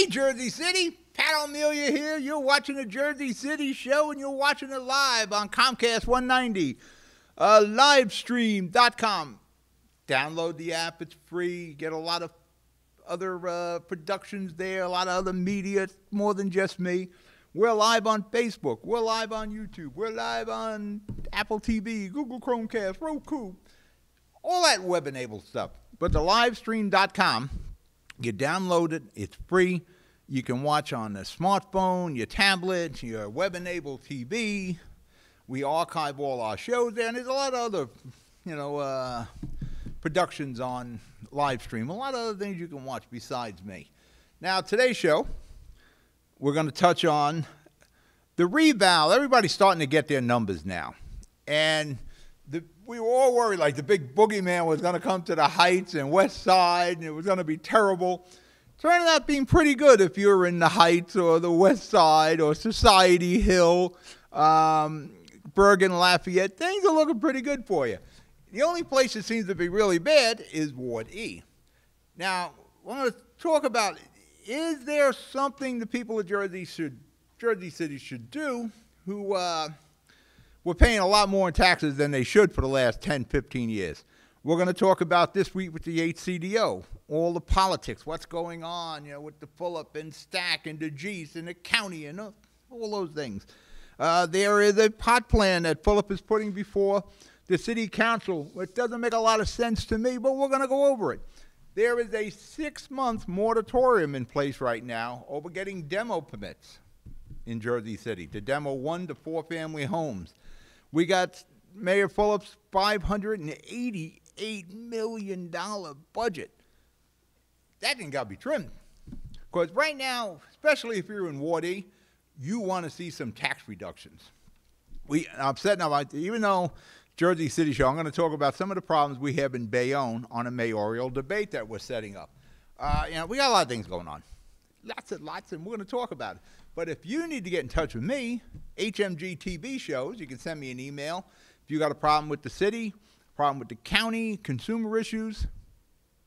Hey, Jersey City, Pat O'Melia here. You're watching the Jersey City Show, and you're watching it live on Comcast 190, livestream.com. Download the app. It's free. You get a lot of other productions there, a lot of other media, more than just me. We're live on Facebook. We're live on YouTube. We're live on Apple TV, Google Chromecast, Roku, all that web-enabled stuff. But the livestream.com, you download it. It's free. You can watch on the smartphone, your tablet, your web-enabled TV. We archive all our shows there, and there's a lot of other, productions on Livestream. A lot of other things you can watch besides me. Now, today's show, we're going to touch on the reval. Everybody's starting to get their numbers now. And we were all worried like the big boogeyman was going to come to the Heights and West Side, and it was going to be terrible. Turned out being pretty good if you're in the Heights or the West Side or Society Hill, Bergen, Lafayette. Things are looking pretty good for you. The only place that seems to be really bad is Ward E. Now, I want to talk about, is there something the people of Jersey City should do who were paying a lot more in taxes than they should for the last 10, 15 years? We're going to talk about this week with the HCDO, all the politics, what's going on, with the Fulop and Stack and the Geese and the county and all those things. There is a pot plan that Fulop is putting before the city council, which doesn't make a lot of sense to me, but we're going to go over it. There is a 6-month moratorium in place right now over getting demo permits in Jersey City to demo 1 to 4 family homes. We got Mayor Fulop's $588 million budget. That thing got to be trimmed. Because right now, especially if you're in Ward E, you want to see some tax reductions. I'm setting up, even though Jersey City Show, I'm going to talk about some of the problems we have in Bayonne on a mayoral debate that we're setting up. We got a lot of things going on. Lots, and we're going to talk about it. But if you need to get in touch with me, HMG TV shows, you can send me an email. If you got a problem with the city, problem with the county, consumer issues,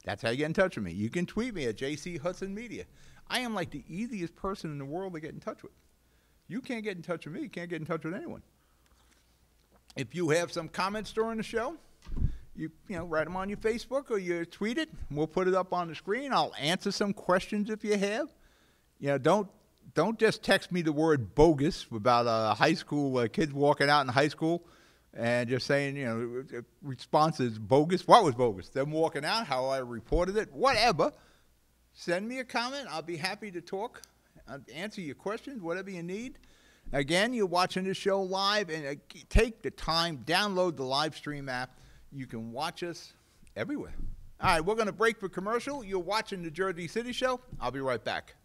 that's how you get in touch with me. You can tweet me at JC Hudson Media. I am like the easiest person in the world to get in touch with. You can't get in touch with me. You can't get in touch with anyone. If you have some comments during the show, you write them on your Facebook or you tweet it. We'll put it up on the screen. I'll answer some questions if you have. Don't just text me the word bogus about high school kids walking out in high school and just saying, response is bogus. What was bogus? Them walking out, how I reported it, whatever. Send me a comment. I'll be happy to talk, answer your questions, whatever you need. Again, you're watching this show live, and take the time, download the Livestream app. You can watch us everywhere. All right, we're going to break for commercial. You're watching the Jersey City Show. I'll be right back.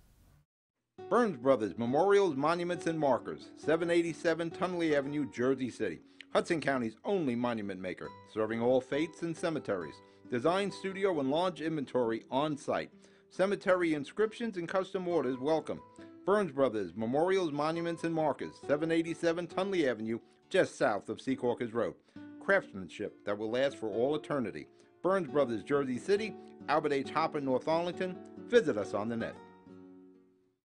Burns Brothers Memorials, Monuments, and Markers, 787 Tunley Avenue, Jersey City. Hudson County's only monument maker, serving all faiths and cemeteries. Design, studio, and large inventory on site. Cemetery inscriptions and custom orders welcome. Burns Brothers Memorials, Monuments, and Markers, 787 Tunley Avenue, just south of Secaucus Road. Craftsmanship that will last for all eternity. Burns Brothers, Jersey City, Albert H. Hopper, North Arlington. Visit us on the net.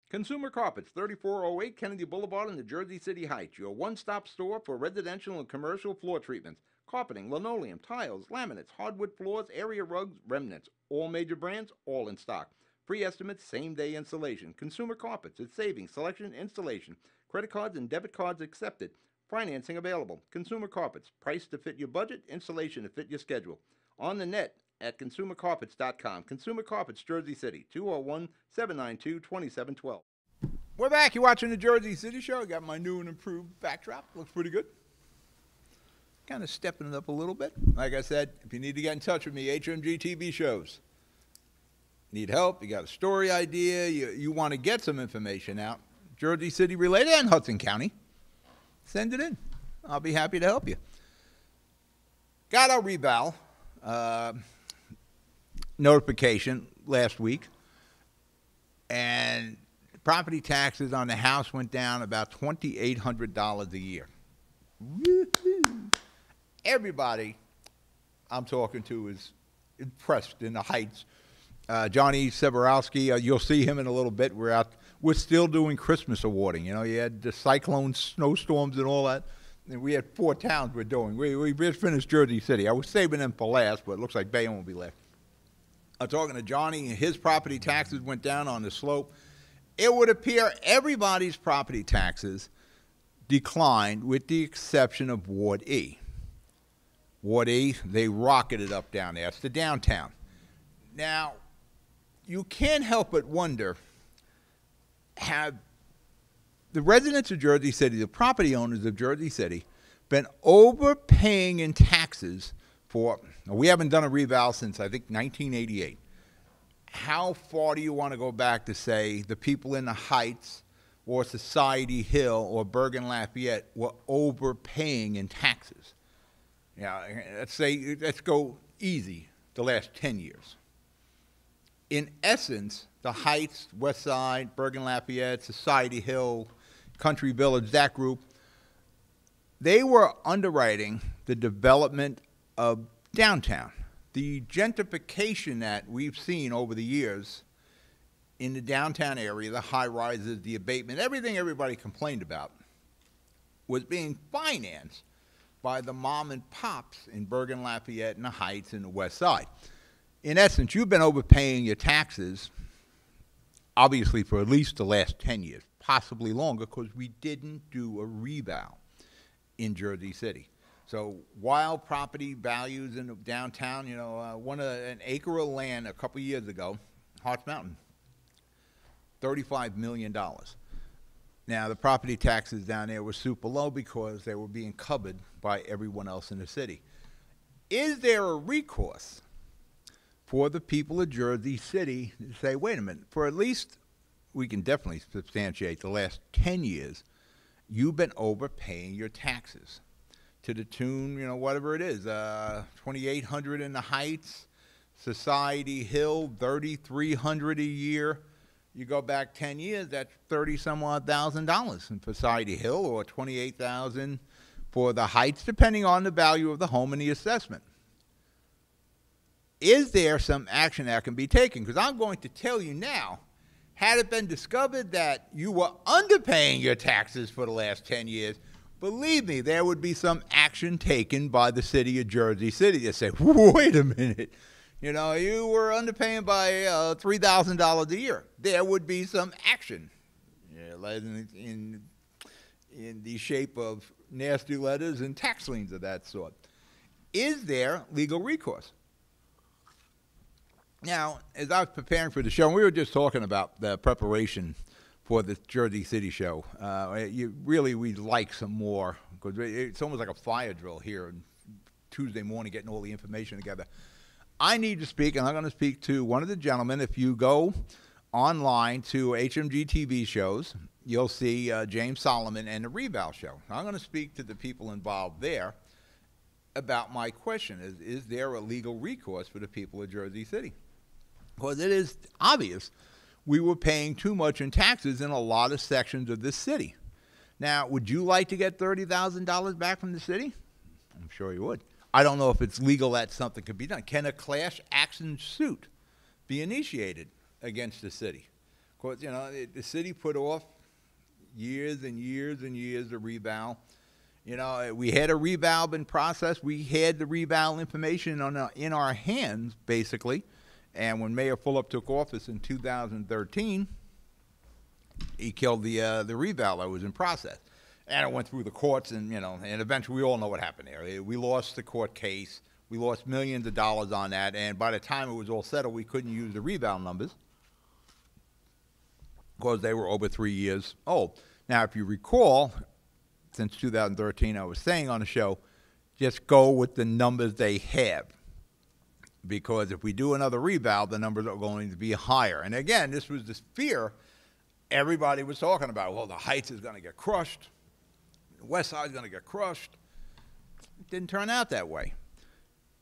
Consumer Carpets, 3408 Kennedy Boulevard in the Jersey City Heights. Your one-stop store for residential and commercial floor treatments. Carpeting, linoleum, tiles, laminates, hardwood floors, area rugs, remnants. All major brands, all in stock. Free estimates, same-day installation. Consumer Carpets, it's savings, selection, installation. Credit cards and debit cards accepted. Financing available. Consumer Carpets, price to fit your budget, installation to fit your schedule. On the net at consumercarpets.com. Consumer Carpets, Jersey City, 201-792-2712. We're back. You're watching the Jersey City Show. I got my new and improved backdrop. Looks pretty good. Kind of stepping it up a little bit. Like I said, if you need to get in touch with me, HMG TV shows. Need help, you got a story idea, you want to get some information out, Jersey City related and Hudson County, send it in. I'll be happy to help you. Got a reval notification last week, and property taxes on the house went down about $2,800 a year. Woo-hoo. Everybody I'm talking to is impressed in the Heights Johnny Seborowski, you'll see him in a little bit. We're still doing Christmas awarding. You know, you had the cyclones, snowstorms, and all that. And we had 4 towns we're doing. We just finished Jersey City. I was saving them for last, but it looks like Bayonne will be last. I'm talking to Johnny. His property taxes went down on the slope. It would appear everybody's property taxes declined with the exception of Ward E. Ward E, they rocketed up down there. It's the downtown. Now, you can't help but wonder, have the residents of Jersey City, the property owners of Jersey City, been overpaying in taxes for, we haven't done a reval since, I think, 1988. How far do you want to go back to say the people in the Heights or Society Hill or Bergen Lafayette were overpaying in taxes? Yeah, let's go easy, the last 10 years. In essence, the Heights, West Side, Bergen Lafayette, Society Hill, Country Village, that group, they were underwriting the development of downtown. The gentrification that we've seen over the years in the downtown area, the high rises, the abatement, everything everybody complained about, was being financed by the mom and pops in Bergen Lafayette and the Heights and the West Side. In essence, you've been overpaying your taxes, obviously, for at least the last 10 years, possibly longer, because we didn't do a reval in Jersey City. So while property values in the downtown, you know, an acre of land a couple years ago, Harts Mountain, $35 million. Now, the property taxes down there were super low because they were being covered by everyone else in the city. Is there a recourse for the people of Jersey City to say, wait a minute, for at least, we can definitely substantiate the last 10 years, you've been overpaying your taxes to the tune, you know, whatever it is, $2,800 in the Heights, Society Hill, $3,300 a year. You go back 10 years, that's $30-some-odd thousand in Society Hill, or $28,000 for the Heights, depending on the value of the home and the assessment. Is there some action that can be taken? Because I'm going to tell you now, had it been discovered that you were underpaying your taxes for the last 10 years, believe me, there would be some action taken by the city of Jersey City to say, wait a minute, you know, you were underpaying by $3,000 a year. There would be some action, in the shape of nasty letters and tax liens of that sort. Is there legal recourse? Now, as I was preparing for the show, and we were just talking about the preparation for the Jersey City show, we'd like some more, because it's almost like a fire drill here on Tuesday morning, getting all the information together. I need to speak, and I'm going to speak to one of the gentlemen. If you go online to HMG TV shows, you'll see James Solomon and the Reval show. I'm going to speak to the people involved there about my question. Is there a legal recourse for the people of Jersey City? Because it is obvious we were paying too much in taxes in a lot of sections of this city. Now, would you like to get $30,000 back from the city? I'm sure you would. I don't know if it's legal that something could be done. Can a class action suit be initiated against the city? Because, you know, the city put off years and years and years of reval. You know, we had a reval in process. We had the reval information in our hands, basically. And when Mayor Fulop took office in 2013, he killed the reval that was in process. And it went through the courts, and, you know, and eventually we all know what happened there. We lost the court case. We lost millions of dollars on that. And by the time it was all settled, we couldn't use the reval numbers because they were over 3 years old. Now, if you recall, since 2013, I was saying on the show, just go with the numbers they have. Because if we do another reval, the numbers are going to be higher. And again, this was this fear everybody was talking about. Well, the Heights is going to get crushed. The West Side is going to get crushed. It didn't turn out that way.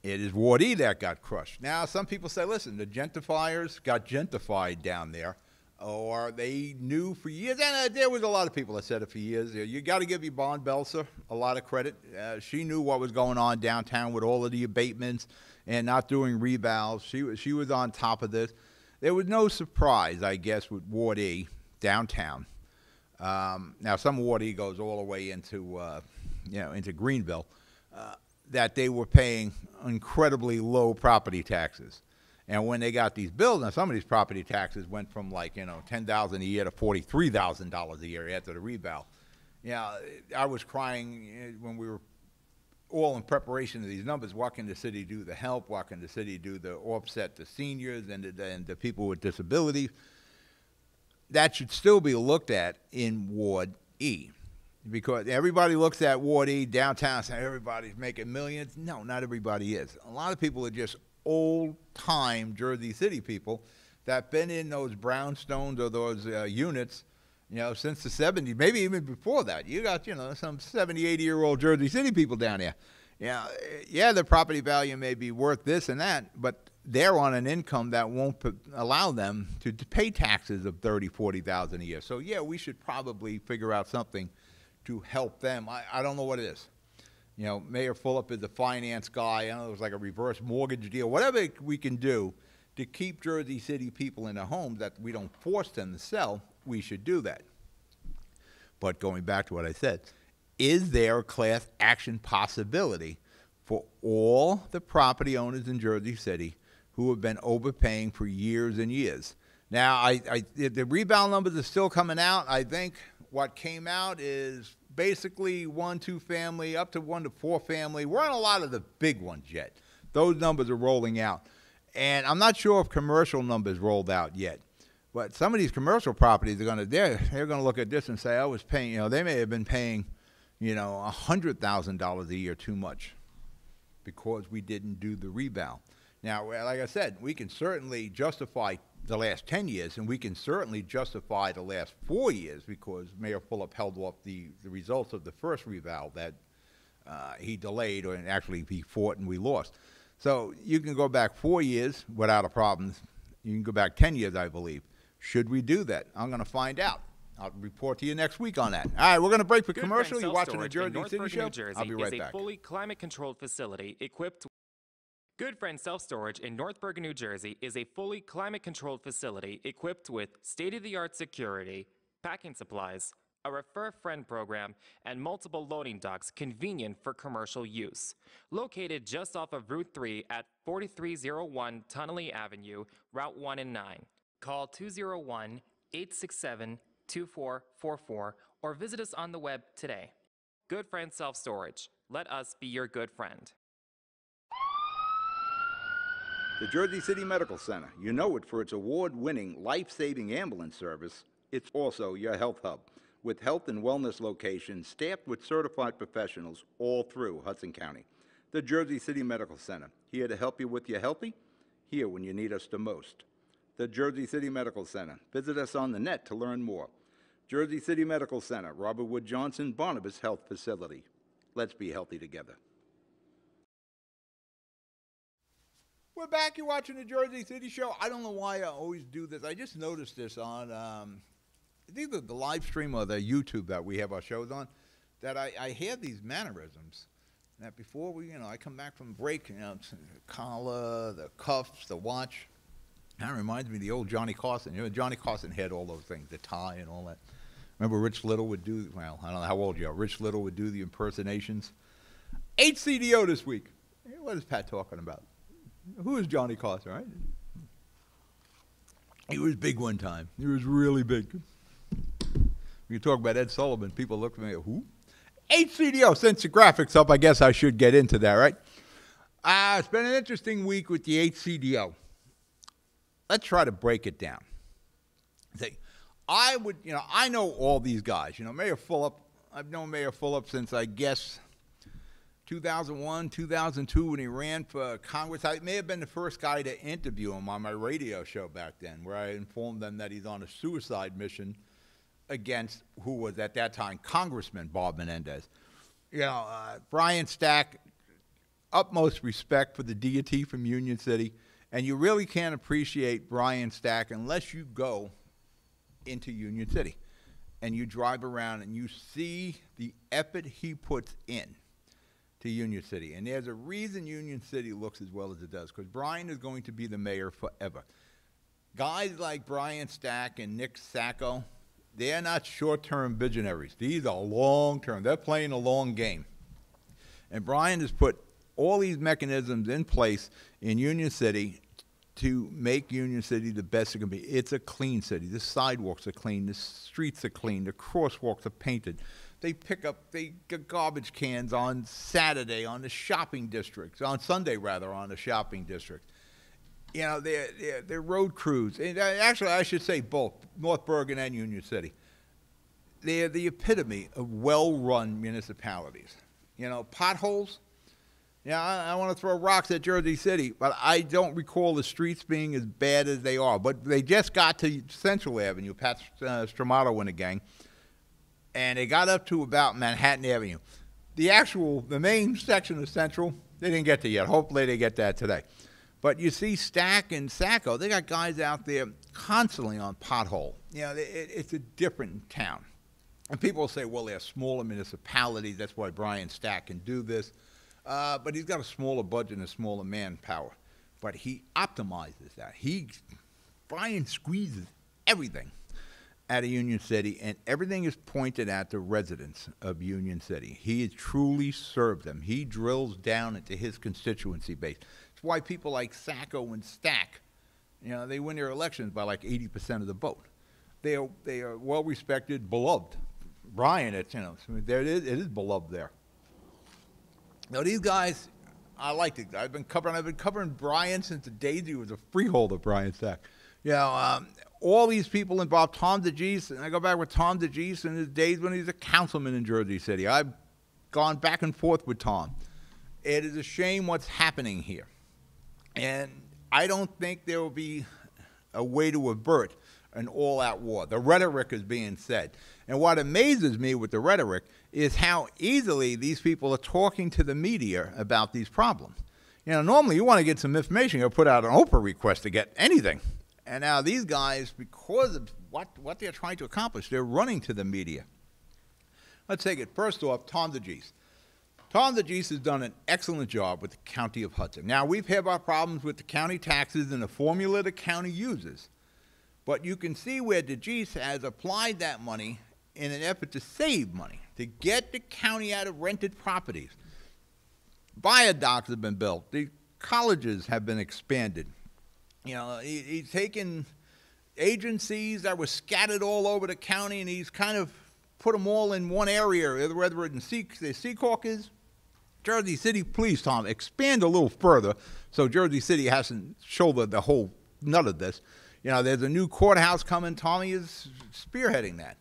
It is Ward E that got crushed. Now, some people say, listen, the gentrifiers got gentrified down there, or they knew for years. And there was a lot of people that said it for years. You got to give Yvonne Belser a lot of credit. She knew what was going on downtown with all of the abatements and not doing revals. She was on top of this. there was no surprise, I guess, with Ward E downtown. Now, some Ward E goes all the way into, into Greenville, that they were paying incredibly low property taxes. And when they got these bills, now some of these property taxes went from $10,000 a year to $43,000 a year after the rebound. Yeah, I was crying when we were all in preparation of these numbers. What can the city do to help? What can the city do to offset the seniors and the people with disabilities? That should still be looked at in Ward E, because everybody looks at Ward E downtown and says everybody's making millions. No, not everybody is. A lot of people are just old-time Jersey City people that been in those brownstones or those units, since the 70s, maybe even before that. You got, some 70, 80-year-old Jersey City people down there. Yeah, the property value may be worth this and that, but they're on an income that won't allow them to pay taxes of $30,000, $40,000 a year. So, yeah, we should probably figure out something to help them. I don't know what it is. Mayor Fulop is a finance guy. I know it was like a reverse mortgage deal. Whatever we can do to keep Jersey City people in their homes that we don't force them to sell, we should do that. But going back to what I said, is there a class action possibility for all the property owners in Jersey City who have been overpaying for years and years? Now, the rebound numbers are still coming out. I think what came out is basically 1-2 family up to 1 to 4 family. We're on a lot of the big ones yet. Those numbers are rolling out. And I'm not sure if commercial numbers rolled out yet. But some of these commercial properties are they're going to look at this and say, I was paying, they may have been paying, $100,000 a year too much because we didn't do the rebound. Now, like I said, we can certainly justify the last 10 years, and we can certainly justify the last 4 years because Mayor Fulop held off the results of the first reval that he delayed, or actually he fought and we lost. So you can go back 4 years without a problem. You can go back 10 years, I believe. Should we do that? I'm going to find out. I'll report to you next week on that. All right, we're going to break for commercial. You're watching the Jersey City Show. I'll be right back. Is a fully climate-controlled facility equipped. Good Friend Self Storage in North Bergen, New Jersey is a fully climate-controlled facility equipped with state-of-the-art security, packing supplies, a Refer a Friend program, and multiple loading docks convenient for commercial use. Located just off of Route 3 at 4301 Tunnelly Avenue, Route 1 and 9. Call 201-867-2444 or visit us on the web today. Good Friend Self Storage. Let us be your good friend. The Jersey City Medical Center. You know it for its award-winning life-saving ambulance service. It's also your health hub, with health and wellness locations staffed with certified professionals all through Hudson County. The Jersey City Medical Center, here to help you with your healthy, here when you need us the most. The Jersey City Medical Center. Visit us on the net to learn more. Jersey City Medical Center, Robert Wood Johnson, Barnabas Health Facility. Let's be healthy together. We're back. You're watching the Jersey City Show. I don't know why I always do this. I just noticed this on either the live stream or the YouTube that we have our shows on, that I hear these mannerisms. That before I come back from break, the collar, the cuffs, the watch. That reminds me of the old Johnny Carson. Johnny Carson had all those things, the tie and all that. Remember Rich Little would do, well, I don't know how old you are. Rich Little would do the impersonations. HCDO this week. What is Pat talking about? Who is Johnny Carson, right? He was big one time. He was really big. We talk about Ed Sullivan. People look at me, who? HCDO. Since the graphics up, I guess I should get into that, right? It's been an interesting week with the HCDO. Let's try to break it down. I know all these guys. Mayor Fulop. I've known Mayor Fulop since, I guess, 2001, 2002, when he ran for Congress. I may have been the first guy to interview him on my radio show back then, where I informed them that he's on a suicide mission against who was at that time Congressman Bob Menendez. Brian Stack, utmost respect for the deity from Union City, and you really can't appreciate Brian Stack unless you go into Union City and you drive around and you see the effort he puts in to Union City. And there's a reason Union City looks as well as it does, because Brian is going to be the mayor forever. Guys like Brian Stack and Nick Sacco, they're not short-term visionaries. These are long-term. They're playing a long game. And Brian has put all these mechanisms in place in Union City to make Union City the best it can be. It's a clean city. The sidewalks are clean. The streets are clean. The crosswalks are painted. They get garbage cans on Saturday on the shopping districts, on Sunday rather, on the shopping districts. You know, they're road crews. And actually, I should say both, North Bergen and Union City. They're the epitome of well-run municipalities. You know, potholes. Yeah, I want to throw rocks at Jersey City, but I don't recall the streets being as bad as they are. But they just got to Central Avenue, Pat Stramato and the gang, and they got up to about Manhattan Avenue. The main section of Central, they didn't get to yet. Hopefully they get that today. But you see Stack and Sacco, they got guys out there constantly on pothole. You know, it's a different town. And people will say, well, they're smaller municipalities. That's why Brian Stack can do this. But he's got a smaller budget and a smaller manpower. But he optimizes that. Brian squeezes everything out of Union City, and everything is pointed at the residents of Union City. He truly serves them. He drills down into his constituency base. That's why people like Sacco and Stack, you know, they win their elections by like 80% of the vote. They are well respected, beloved. Brian, it is beloved there. Now these guys, I like it. I've been covering Brian since the days he was a freeholder, Brian Stack. You know, all these people involved. Tom DeGeese, and I go back with Tom DeGeese in his days when he was a councilman in Jersey City. I've gone back and forth with Tom. It is a shame what's happening here. And I don't think there will be a way to avert an all-out war. The rhetoric is being said. And what amazes me with the rhetoric is how easily these people are talking to the media about these problems. You know, normally you want to get some information, you'll put out an Oprah request to get anything. And now these guys, because of what they're trying to accomplish, they're running to the media. Let's take it first off, Tom DeGeese. Tom DeGeese has done an excellent job with the County of Hudson. Now, we've had our problems with the county taxes and the formula the county uses. But you can see where DeGeese has applied that money in an effort to save money, to get the county out of rented properties. Viaducts have been built. The colleges have been expanded. You know, he's taken agencies that were scattered all over the county, and he's kind of put them all in one area, whether it's in Seahawk is. Jersey City, please, Tom, expand a little further so Jersey City hasn't shouldered the whole nut of this. You know, there's a new courthouse coming. Tommy is spearheading that.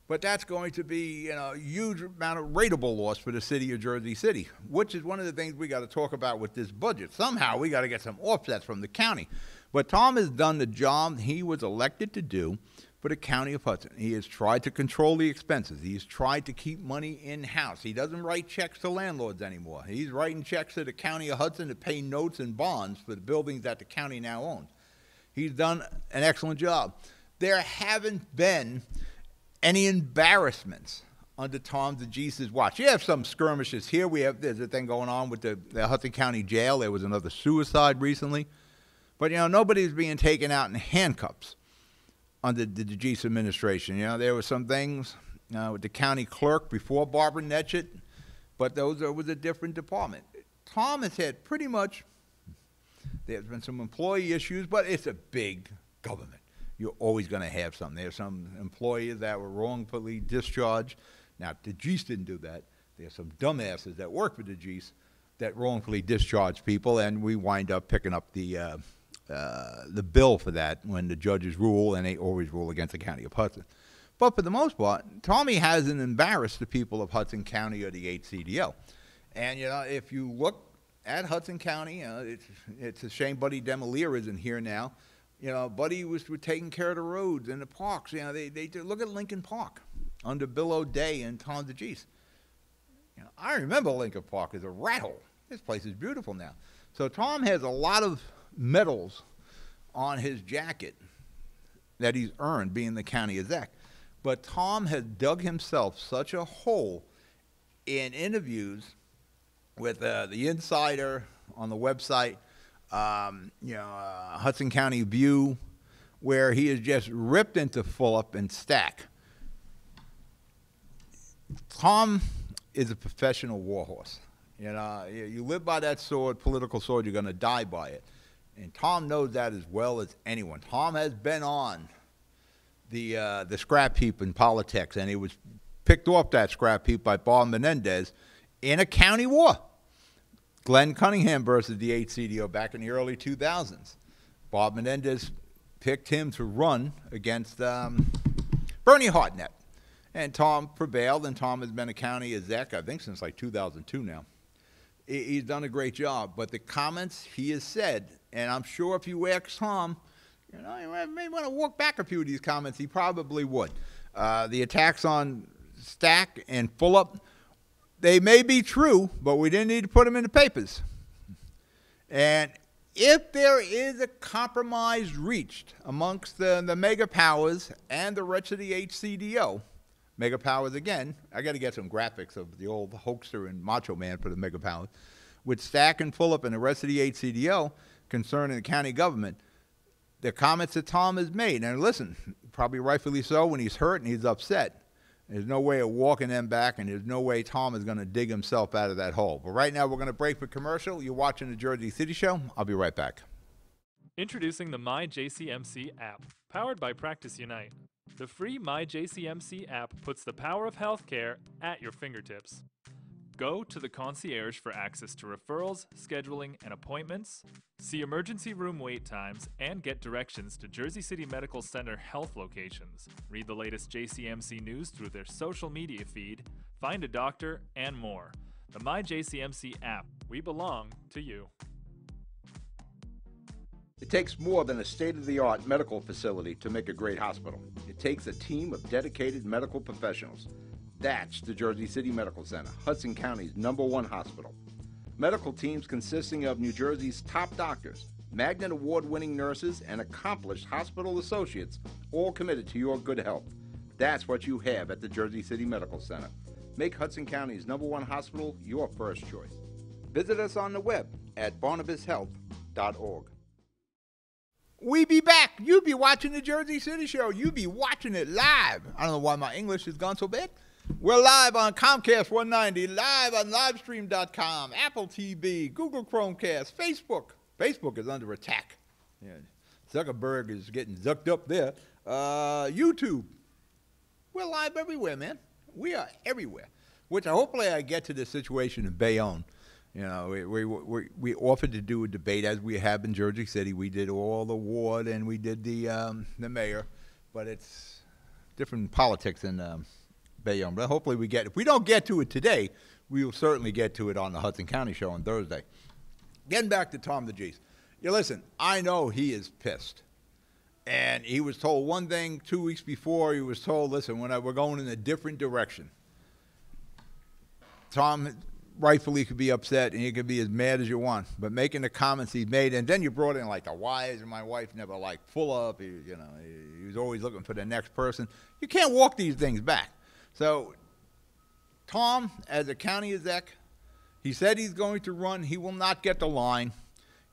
But that's going to be, you know, a huge amount of rateable loss for the city of Jersey City, which is one of the things we got to talk about with this budget. Somehow we got to get some offsets from the county. But Tom has done the job he was elected to do for the County of Hudson. He has tried to control the expenses. He's tried to keep money in-house. He doesn't write checks to landlords anymore. He's writing checks to the County of Hudson to pay notes and bonds for the buildings that the county now owns. He's done an excellent job. There haven't been any embarrassments under Tom DeGeese's watch. You have some skirmishes here. There's a thing going on with the Hudson County Jail. There was another suicide recently. But, you know, nobody's being taken out in handcuffs under the DeGeese administration. You know, there were some things with the county clerk before Barbara Netchett, but those was a different department. Tom has had pretty much, there's been some employee issues, but it's a big government. You're always going to have some. There's some employees that were wrongfully discharged. Now, DeGeese didn't do that. There's some dumbasses that work for DeGeese that wrongfully discharge people, and we wind up picking up the bill for that when the judges rule, and they always rule against the County of Hudson. But for the most part, Tommy hasn't embarrassed the people of Hudson County or the HCDO. And, you know, if you look at Hudson County, it's a shame Buddy Demolier isn't here now. You know, Buddy was taking care of the roads and the parks. You know, they look at Lincoln Park under Bill O'Day and Tom DeGeese. You know, I remember Lincoln Park as a rat hole. This place is beautiful now. So Tom has a lot of medals on his jacket that he's earned being the county exec. But Tom has dug himself such a hole in interviews with the Insider on the website, Hudson County View, where he is just ripped into Fulop and Stack. Tom is a professional warhorse. You know, you live by that sword, political sword, you're going to die by it. And Tom knows that as well as anyone. Tom has been on the scrap heap in politics, and he was picked off that scrap heap by Bob Menendez in a county war. Glenn Cunningham versus the HCDO back in the early 2000s. Bob Menendez picked him to run against Bernie Hartnett. And Tom prevailed, and Tom has been a county exec, I think, since like 2002 now. He's done a great job. But the comments he has said, and I'm sure if you ask Tom, you know, you may want to walk back a few of these comments, he probably would. The attacks on Stack and Fulop, they may be true, but we didn't need to put them in the papers. And if there is a compromise reached amongst the mega powers and the rest of the HCDO, mega powers again, I got to get some graphics of the old hoaxer and Macho Man for the mega powers, with Stack and Fulop and the rest of the HCDO concerning the county government, the comments that Tom has made, and listen, probably rightfully so, when he's hurt and he's upset, there's no way of walking them back, and there's no way Tom is going to dig himself out of that hole. But right now, we're going to break for commercial. You're watching the Jersey City Show. I'll be right back. Introducing the MyJCMC app, powered by Practice Unite. The free MyJCMC app puts the power of healthcare at your fingertips. Go to the concierge for access to referrals, scheduling, and appointments, see emergency room wait times, and get directions to Jersey City Medical Center health locations. Read the latest JCMC news through their social media feed, find a doctor, and more. The MyJCMC app. We belong to you. It takes more than a state-of-the-art medical facility to make a great hospital. It takes a team of dedicated medical professionals. That's the Jersey City Medical Center, Hudson County's #1 hospital. Medical teams consisting of New Jersey's top doctors, Magnet Award-winning nurses, and accomplished hospital associates, all committed to your good health. That's what you have at the Jersey City Medical Center. Make Hudson County's #1 hospital your first choice. Visit us on the web at barnabashealth.org. We be back. You be watching the Jersey City Show. You be watching it live. I don't know why my English has gone so bad. We're live on Comcast 190, live on livestream.com, Apple TV, Google Chromecast, Facebook. Facebook is under attack. Yeah, Zuckerberg is getting zucked up there. YouTube. We're live everywhere, man. We are everywhere. Which hopefully I get to the situation in Bayonne. You know, we offered to do a debate as we have in Jersey City. We did all the ward and we did the mayor, but it's different politics in Bayonne. But hopefully we get, if we don't get to it today, we will certainly get to it on the Hudson County Show on Thursday. Getting back to Tom DeGise. You listen, I know he is pissed. And he was told one thing 2 weeks before. He was told, listen, we're going in a different direction. Tom rightfully could be upset, and you could be as mad as you want. But making the comments he made, and then you brought in like the wives, and my wife never liked Fulop. He was always looking for the next person. You can't walk these things back. So Tom, as a county exec, he said he's going to run. He will not get the line.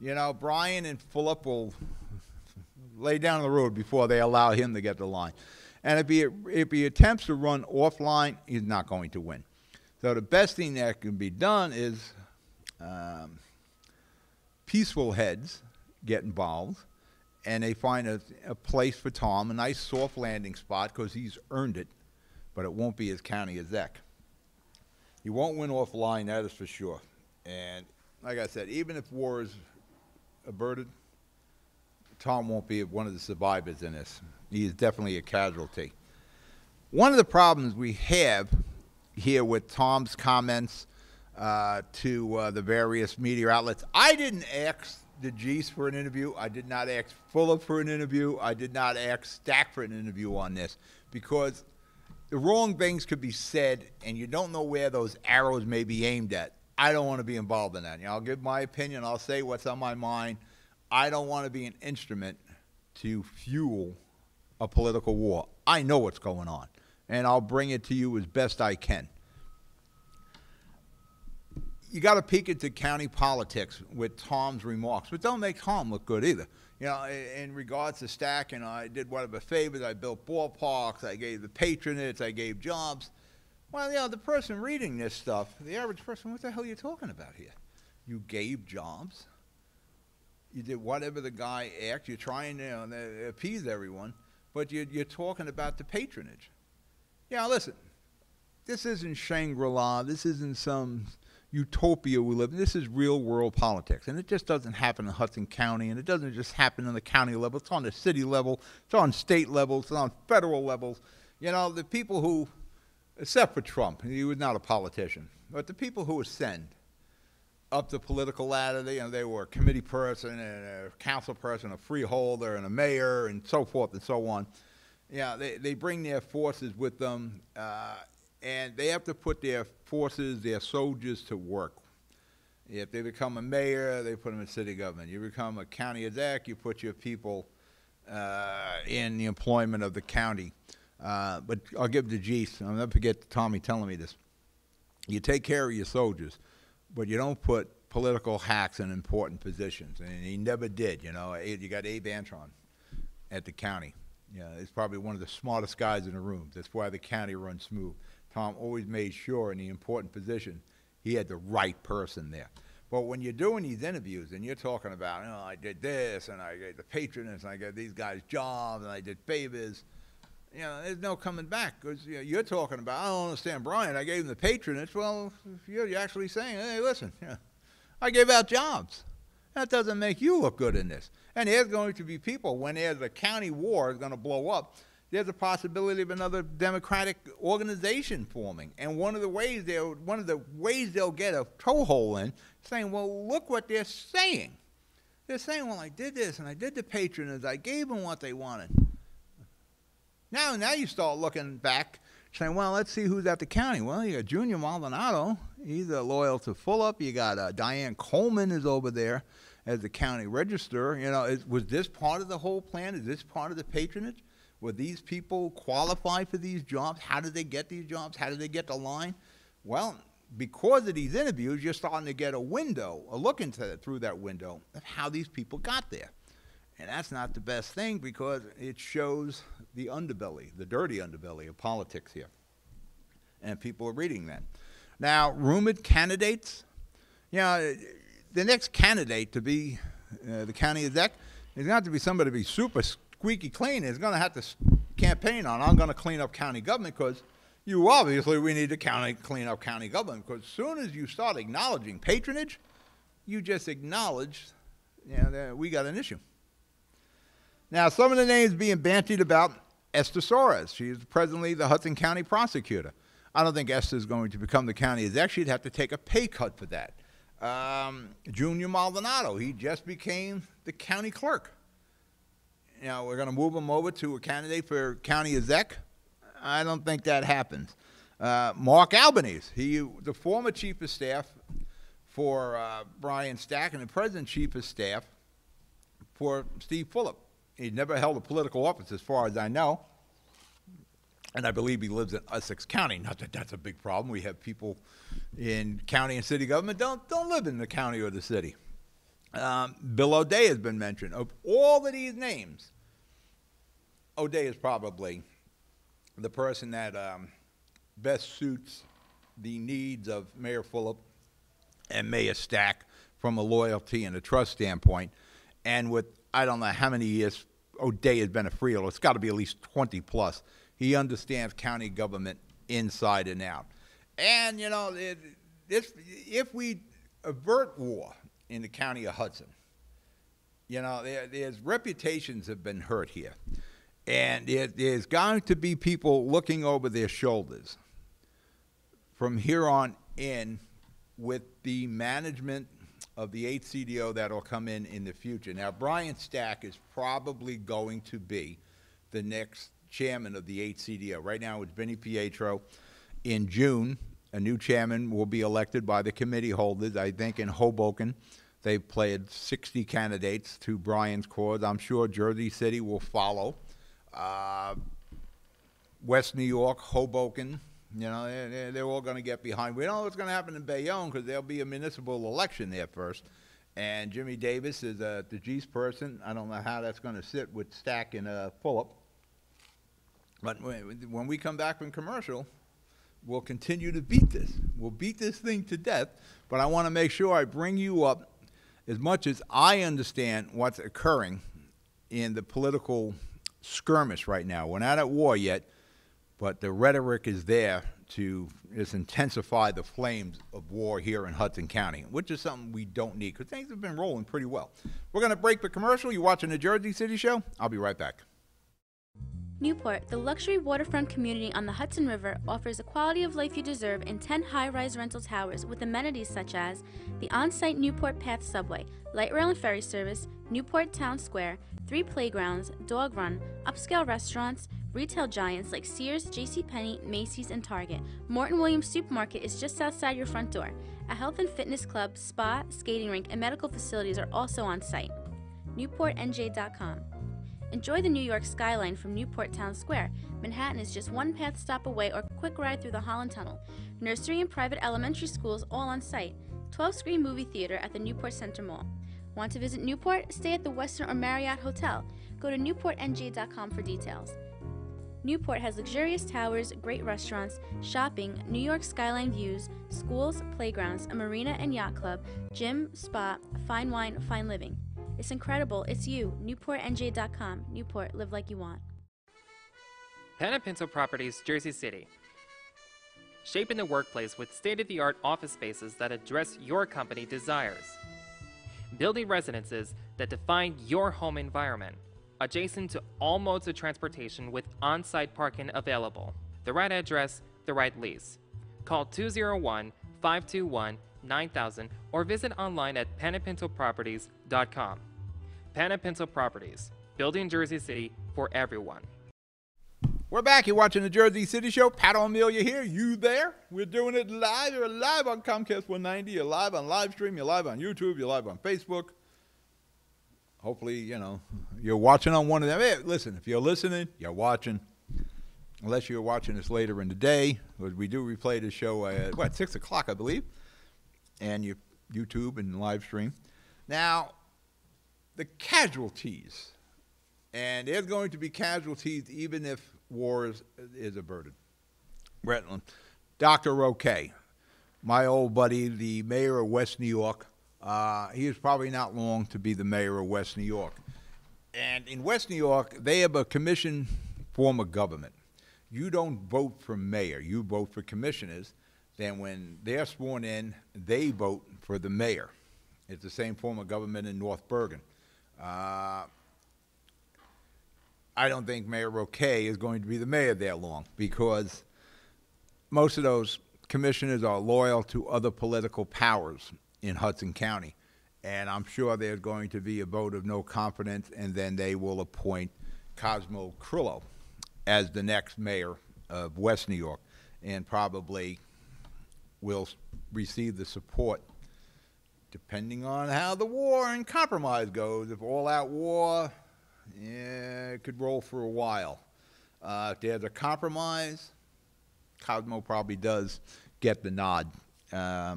You know, Brian and Fulop will lay down the road before they allow him to get the line. And if he attempts to run offline, he's not going to win. So the best thing that can be done is peaceful heads get involved, and they find a place for Tom, a nice soft landing spot, because he's earned it, but it won't be his county exec. He won't win offline, that is for sure. And like I said, even if war is averted, Tom won't be one of the survivors in this. He is definitely a casualty. One of the problems we have here with Tom's comments to the various media outlets, I didn't ask DeGise for an interview. I did not ask Fulop for an interview. I did not ask Stack for an interview on this, because the wrong things could be said, and you don't know where those arrows may be aimed at. I don't want to be involved in that. You know, I'll give my opinion. I'll say what's on my mind. I don't want to be an instrument to fuel a political war. I know what's going on, and I'll bring it to you as best I can. you got to peek into county politics with Tom's remarks, but don't make Tom look good either. You know, in regards to Stack, you know, I did whatever favors. I built ballparks. I gave the patronage. I gave jobs. Well, you know, the person reading this stuff, the average person, what the hell are you talking about here? You gave jobs. You did whatever the guy asked. You're trying to appease everyone, but you're talking about the patronage. Yeah, listen, this isn't Shangri-La. This isn't some utopia we live in. This is real world politics, and it just doesn't happen in Hudson County, and it doesn't just happen on the county level. It's on the city level. It's on state level. It's on federal levels. You know, the people who, except for Trump, he was not a politician, but the people who ascend up the political ladder, they were a committee person and a council person, a freeholder and a mayor and so forth and so on. Yeah, they bring their forces with them, and they have to put their forces, their soldiers to work. If they become a mayor, they put them in city government. You become a county exec, you put your people in the employment of the county. But I'll give the G's. I'll never forget Tommy telling me this. You take care of your soldiers, but you don't put political hacks in important positions. And he never did, you know. You got Abe Antron at the county. Yeah, he's probably one of the smartest guys in the room. That's why the county runs smooth. Tom always made sure in the important position he had the right person there. But when you're doing these interviews and you're talking about, you know, I did this and I gave the patronage and I gave these guys jobs and I did favors, you know, there's no coming back, because you're talking about, I don't understand, Brian, I gave him the patronage. Well, you're actually saying, hey, listen, I gave out jobs. That doesn't make you look good in this. And there's going to be people, when there's a county war is going to blow up, there's a possibility of another Democratic organization forming. And one of the ways they'll get a toehold in, saying, well, look what they're saying. They're saying, well, I did this and I did the patronage. I gave them what they wanted. Now you start looking back, saying, well, let's see who's at the county. Well, you got Junior Maldonado. He's loyal to Fulop. You got Diane Coleman is over there as the county register. You know, was this part of the whole plan? Is this part of the patronage? Were these people qualified for these jobs? How did they get these jobs? How did they get the line? Well, because of these interviews, you're starting to get a look into it through that window of how these people got there. And that's not the best thing, because it shows the underbelly, the dirty underbelly of politics here. And people are reading that. Now, rumored candidates, the next candidate to be the county exec is going to have to be somebody to be super squeaky clean. Is going to have to campaign on, I'm going to clean up county government, because we need to clean up county government. Because as soon as you start acknowledging patronage, you just acknowledge that we got an issue. Now, some of the names being bantied about, Esther Soares. She is presently the Hudson County prosecutor. I don't think Esther is going to become the county exec. She'd have to take a pay cut for that. Junior Maldonado, he just became the county clerk. We're going to move him over to a candidate for county exec. I don't think that happens. Mark Albanese, the former chief of staff for Brian Stack and the present chief of staff for Steve Fulop. He never held a political office as far as I know. And I believe he lives in Essex County. Not that that's a big problem. We have people in county and city government don't live in the county or the city. Bill O'Day has been mentioned. Of all of these names, O'Day is probably the person that best suits the needs of Mayor Fulop and Mayor Stack from a loyalty and a trust standpoint. And with, I don't know how many years O'Day has been a freeholder. It's got to be at least 20 plus. He understands county government inside and out. And, if we avert war in the county of Hudson, there's reputations have been hurt here. And there's going to be people looking over their shoulders from here on in with the management of the HCDO that will come in the future. Now, Brian Stack is probably going to be the next chairman of the HCDO. Right now, it's Vinnie Pietro. In June, a new chairman will be elected by the committee holders. I think in Hoboken, they've played 60 candidates to Brian's cause. I'm sure Jersey City will follow. West New York, Hoboken, You know, they're all going to get behind. We don't know what's going to happen in Bayonne because there'll be a municipal election there first. And Jimmy Davis is the G's person. I don't know how that's going to sit with Stack and Fulop. But when we come back from commercial, we'll continue to beat this. We'll beat this thing to death. But I want to make sure I bring you up as much as I understand what's occurring in the political skirmish right now. We're not at war yet, but the rhetoric is there to just intensify the flames of war here in Hudson County, which is something we don't need because things have been rolling pretty well. We're going to break the commercial. You're watching the Jersey City Show. I'll be right back. Newport, the luxury waterfront community on the Hudson River, offers the quality of life you deserve in 10 high-rise rental towers with amenities such as the on-site Newport Path subway, light rail and ferry service, Newport Town Square, 3 playgrounds, dog run, upscale restaurants, retail giants like Sears, JCPenney, Macy's, and Target. Morton Williams Supermarket is just outside your front door. A health and fitness club, spa, skating rink, and medical facilities are also on site. NewportNJ.com. Enjoy the New York skyline from Newport Town Square. Manhattan is just one path stop away or quick ride through the Holland Tunnel. Nursery and private elementary schools all on site. 12-screen movie theater at the Newport Center Mall. Want to visit Newport? Stay at the Westin or Marriott Hotel. Go to NewportNJ.com for details. Newport has luxurious towers, great restaurants, shopping, New York skyline views, schools, playgrounds, a marina and yacht club, gym, spa, fine wine, fine living. It's incredible. It's you. NewportNJ.com. Newport. Live like you want. Panepinto Properties, Jersey City. Shaping the workplace with state-of-the-art office spaces that address your company desires. Building residences that define your home environment. Adjacent to all modes of transportation with on-site parking available. The right address, the right lease. Call 201-521-9000 or visit online at panepintoproperties.com. Panepinto Properties, building Jersey City for everyone. We're back. You're watching the Jersey City Show. Pat O'Melia here. You there? We're doing it live. You're live on Comcast 190. You're live on live stream. You're live on YouTube. You're live on Facebook. Hopefully, you know, you're watching on one of them. Hey, listen, if you're listening, you're watching. Unless you're watching this later in the day, because we do replay the show at 6 o'clock, I believe, and your YouTube and live stream. Now, the casualties, and there's going to be casualties even if war is averted. Bretland, Dr. Roque, my old buddy, the mayor of West New York, he is probably not long to be the mayor of West New York. And in West New York, they have a commission form of government. You don't vote for mayor, you vote for commissioners. Then when they're sworn in, they vote for the mayor. It's the same form of government in North Bergen. I don't think Mayor Roque is going to be the mayor there long because most of those commissioners are loyal to other political powers in Hudson County. And I'm sure there's going to be a vote of no confidence, and then they will appoint Cosmo Crillo as the next mayor of West New York, and probably will receive the support depending on how the war and compromise goes. If all-out war, yeah, it could roll for a while. If there's a compromise, Cosmo probably does get the nod. I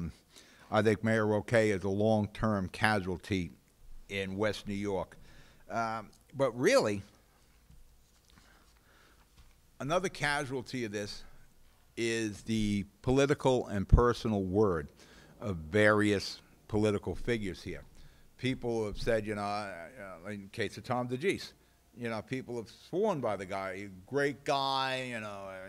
think Mayor Roque is a long-term casualty in West New York. But really, another casualty of this is the political and personal word of various political figures here. People have said, in the case of Tom DeGise, people have sworn by the guy, great guy,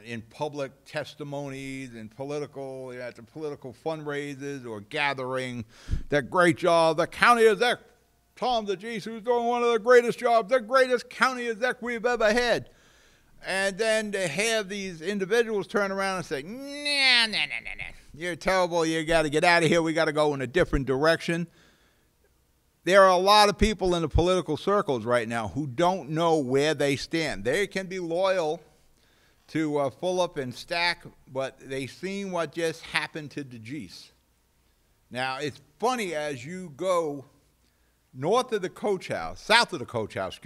in public testimonies and political, at the political fundraisers or gathering, that great job, the county exec, Tom DeGise, who's doing one of the greatest jobs, the greatest county exec we've ever had. And then to have these individuals turn around and say, nah, you're terrible, you got to get out of here, we got to go in a different direction. There are a lot of people in the political circles right now who don't know where they stand. They can be loyal to Fulop and Stack, but they've seen what just happened to DeGise. Now, it's funny as you go north of the coach house, south of the coach house,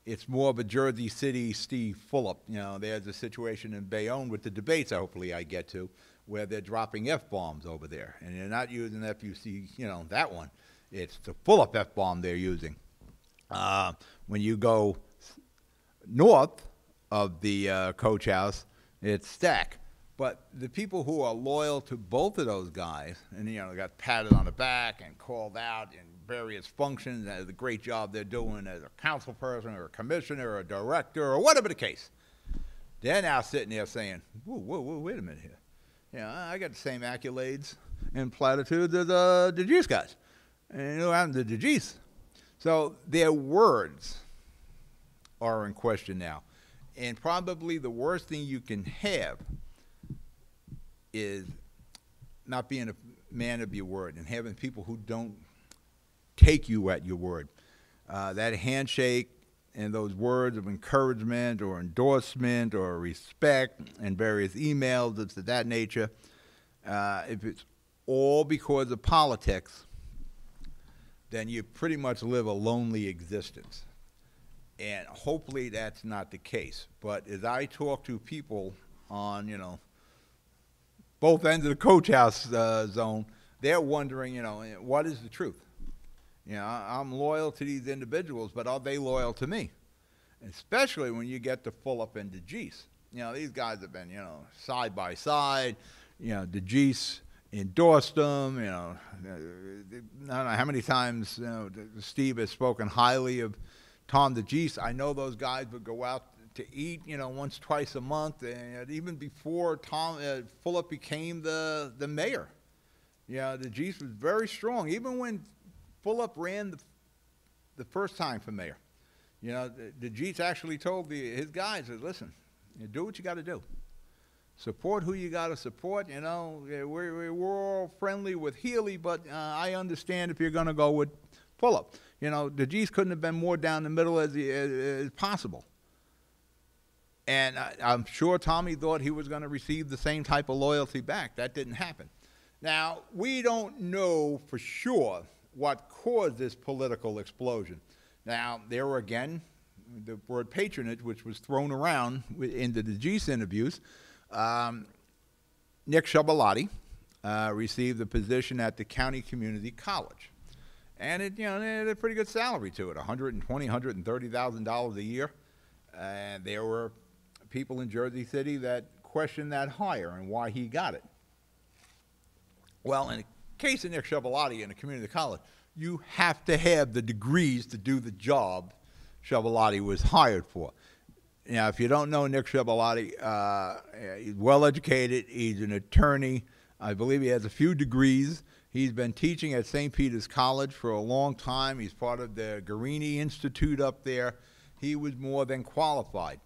It's more of a Jersey City Steve Fulop. You know, there's a situation in Bayonne with the debates, hopefully I get to, where they're dropping F-bombs over there. And they're not using FUC, you know, that one. It's the Fulop F-bomb they're using. When you go north of the coach house, it's Stack. But the people who are loyal to both of those guys, and, you know, got patted on the back and called out in various functions as the great job they're doing as a council person or a commissioner or a director or whatever the case, they're now sitting there saying, whoa, wait a minute here. You know, I got the same accolades and platitudes as the DeGeese guys. And you know what happened to DeGeese? So their words are in question now. And probably the worst thing you can have is not being a man of your word and having people who don't take you at your word. That handshake and those words of encouragement or endorsement or respect and various emails of that nature, if it's all because of politics, then you pretty much live a lonely existence. And hopefully that's not the case. But as I talk to people on, you know, both ends of the coach house zone, they're wondering, you know, what is the truth? You know, I'm loyal to these individuals, but are they loyal to me? Especially when you get to Fulop and DeGeese. You know, these guys have been, you know, side by side. You know, DeGeese endorsed them. You know, I don't know how many times, you know, Steve has spoken highly of Tom DeGeese. I know those guys would go out to eat, you know, once, twice a month, and even before Fulop became the mayor. You know, DeGeese was very strong, even when Fulop ran the first time for mayor. You know, DeGeese actually told his guys, listen, you do what you got to do. Support who you got to support. You know, we're all friendly with Healy, but I understand if you're going to go with Fulop. You know, DeGeese couldn't have been more down the middle as possible. And I'm sure Tommy thought he was going to receive the same type of loyalty back. That didn't happen. Now, we don't know for sure what caused this political explosion. Now, there were, again, the word patronage, which was thrown around in the DeGeese interviews. Nick Sciabolletti received a position at the County Community College. And it, you know, it had a pretty good salary to it, $120,000, $130,000 a year. And there were people in Jersey City that questioned that hire and why he got it. Well, in the case of Nick Sciabolletti in a community college, you have to have the degrees to do the job Sciabolletti was hired for. Now, if you don't know Nick Sciabolletti, he's well-educated. He's an attorney. I believe he has a few degrees. He's been teaching at St. Peter's College for a long time. He's part of the Guarini Institute up there. He was more than qualified.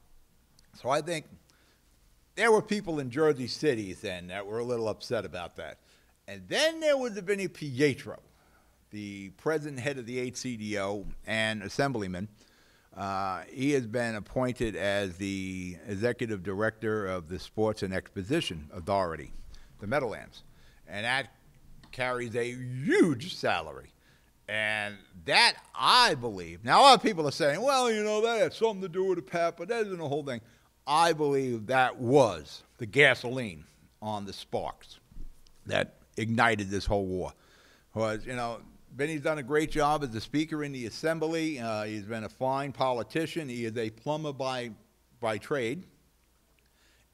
So I think there were people in Jersey City then that were a little upset about that. And then there was Vinnie Pietro, the present head of the HCDO and assemblyman. He has been appointed as the executive director of the Sports and Exposition Authority, the Meadowlands. And that carries a huge salary. And that, I believe, now a lot of people are saying, well, you know, that had something to do with the PAP, but that isn't the whole thing. I believe that was the gasoline on the sparks that ignited this whole war. Because, you know, Vinny's done a great job as the speaker in the assembly. He's been a fine politician. He is a plumber by trade.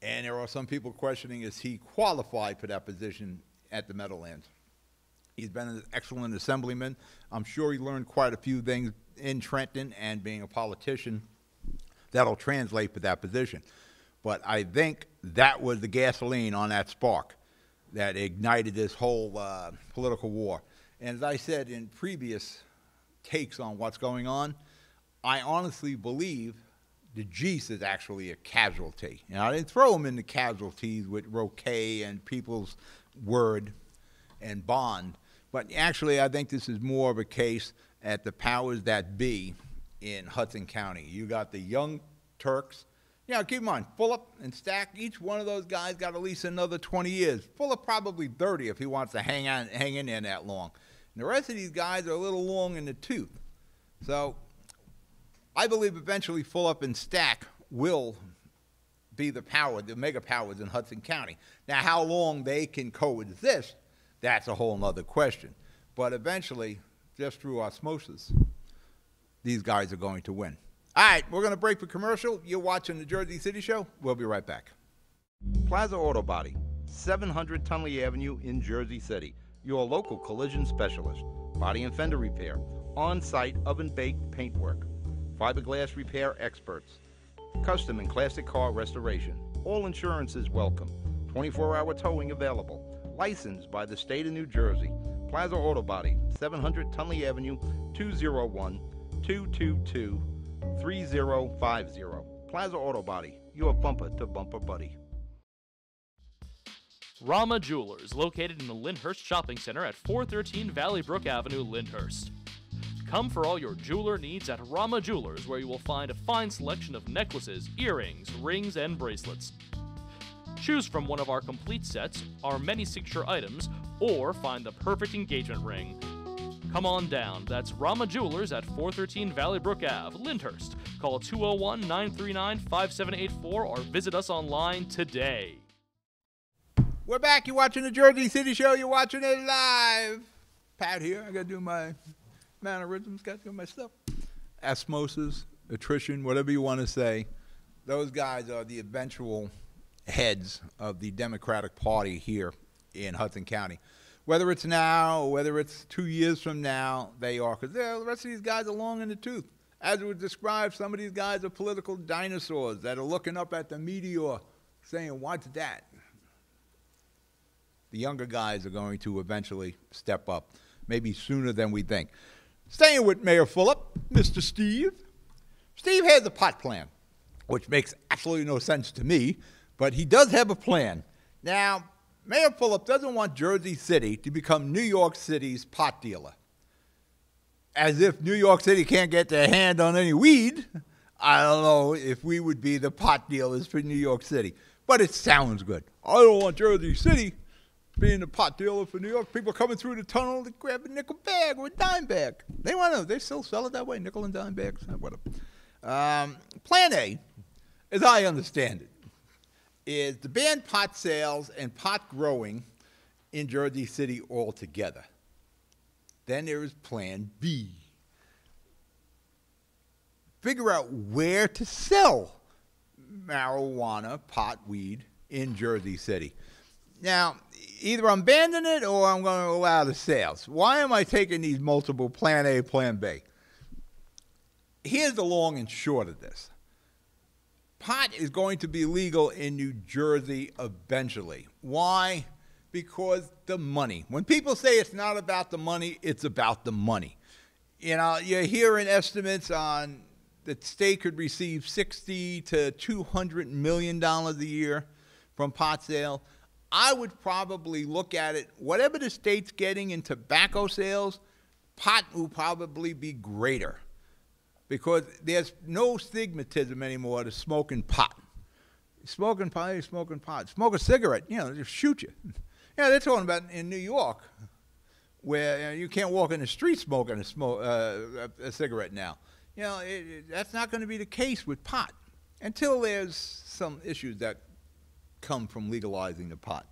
And there are some people questioning, is he qualified for that position at the Meadowlands? He's been an excellent assemblyman. I'm sure he learned quite a few things in Trenton, and being a politician, that'll translate for that position. But I think that was the gasoline on that spark that ignited this whole political war. And as I said in previous takes on what's going on, I honestly believe DeGeese is actually a casualty. You know, I didn't throw him in the casualties with Roquet and People's Word and Bond, but actually I think this is more of a case at the powers that be in Hudson County. You got the Young Turks. You know, keep in mind, Fulop and Stack, each one of those guys got at least another 20 years. Fulop probably 30 if he wants to hang in there that long. And the rest of these guys are a little long in the tooth. So I believe eventually Full Up and Stack will be the mega powers in Hudson County. Now, how long they can coexist, that's a whole other question. But eventually, just through osmosis, these guys are going to win. All right, we're going to break for commercial. You're watching the Jersey City Show. We'll be right back. Plaza Auto Body, 700 Tunley Avenue in Jersey City. Your local collision specialist. Body and fender repair. On-site oven-baked paintwork. Fiberglass repair experts. Custom and classic car restoration. All insurance is welcome. 24-hour towing available. Licensed by the state of New Jersey. Plaza Auto Body, 700 Tunley Avenue, 201-222-3050. Plaza Auto Body, your bumper-to-bumper buddy. Rama Jewelers, located in the Lyndhurst Shopping Center at 413 Valley Brook Avenue, Lyndhurst. Come for all your jeweler needs at Rama Jewelers, where you will find a fine selection of necklaces, earrings, rings, and bracelets. Choose from one of our complete sets, our many signature items, or find the perfect engagement ring. Come on down. That's Rama Jewelers at 413 Valley Brook Ave, Lyndhurst. Call 201-939-5784 or visit us online today. We're back. You're watching the Jersey City Show. You're watching it live. Pat here. I got to do my mannerisms, got to do my stuff. Osmosis, attrition, whatever you want to say. Those guys are the eventual heads of the Democratic Party here in Hudson County. Whether it's now or whether it's 2 years from now, they are. Because the rest of these guys are long in the tooth. As it would describe, some of these guys are political dinosaurs that are looking up at the meteor saying, what's that? The younger guys are going to eventually step up, maybe sooner than we think. Staying with Mayor Fulop, Mr. Steve. Steve has a pot plan, which makes absolutely no sense to me, but he does have a plan. Now, Mayor Fulop doesn't want Jersey City to become New York City's pot dealer. As if New York City can't get their hand on any weed. I don't know if we would be the pot dealers for New York City, but it sounds good. I don't want Jersey City being a pot dealer for New York. People coming through the tunnel to grab a nickel bag or a dime bag. They still sell it that way, nickel and dime bags, whatever. Plan A, as I understand it, is to ban pot sales and pot growing in Jersey City altogether. Then there is Plan B. Figure out where to sell marijuana, pot, weed in Jersey City. Now, either I'm banning it or I'm going to allow the sales. Why am I taking these multiple Plan A, Plan B? Here's the long and short of this. Pot is going to be legal in New Jersey eventually. Why? Because the money. When people say it's not about the money, it's about the money. You know, you're hearing estimates on the state could receive $60 to $200 million a year from pot sales. I would probably look at it, whatever the state's getting in tobacco sales, pot will probably be greater because there's no stigmatism anymore to smoking pot. Smoking pot, you're smoking pot. Smoke a cigarette, just shoot you. They're talking about in New York where you can't walk in the street smoking a cigarette now. That's not going to be the case with pot until there's some issues that come from legalizing the pot.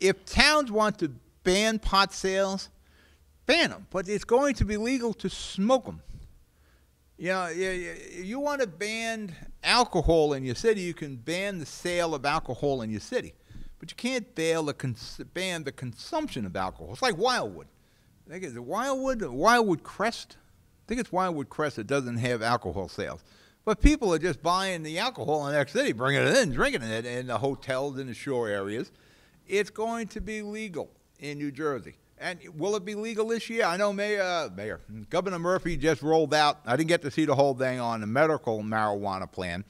If towns want to ban pot sales, ban them, but it's going to be legal to smoke them. You want to ban alcohol in your city, you can ban the sale of alcohol in your city, but you can't ban the consumption of alcohol. It's like Wildwood. I think it's Wildwood or Wildwood Crest. I think it's Wildwood Crest that doesn't have alcohol sales. But people are just buying the alcohol in next city, bringing it in, drinking it in the hotels in the shore areas. It's going to be legal in New Jersey. And will it be legal this year? I know Governor Murphy just rolled out, I didn't get to see the whole thing on the medical marijuana plan.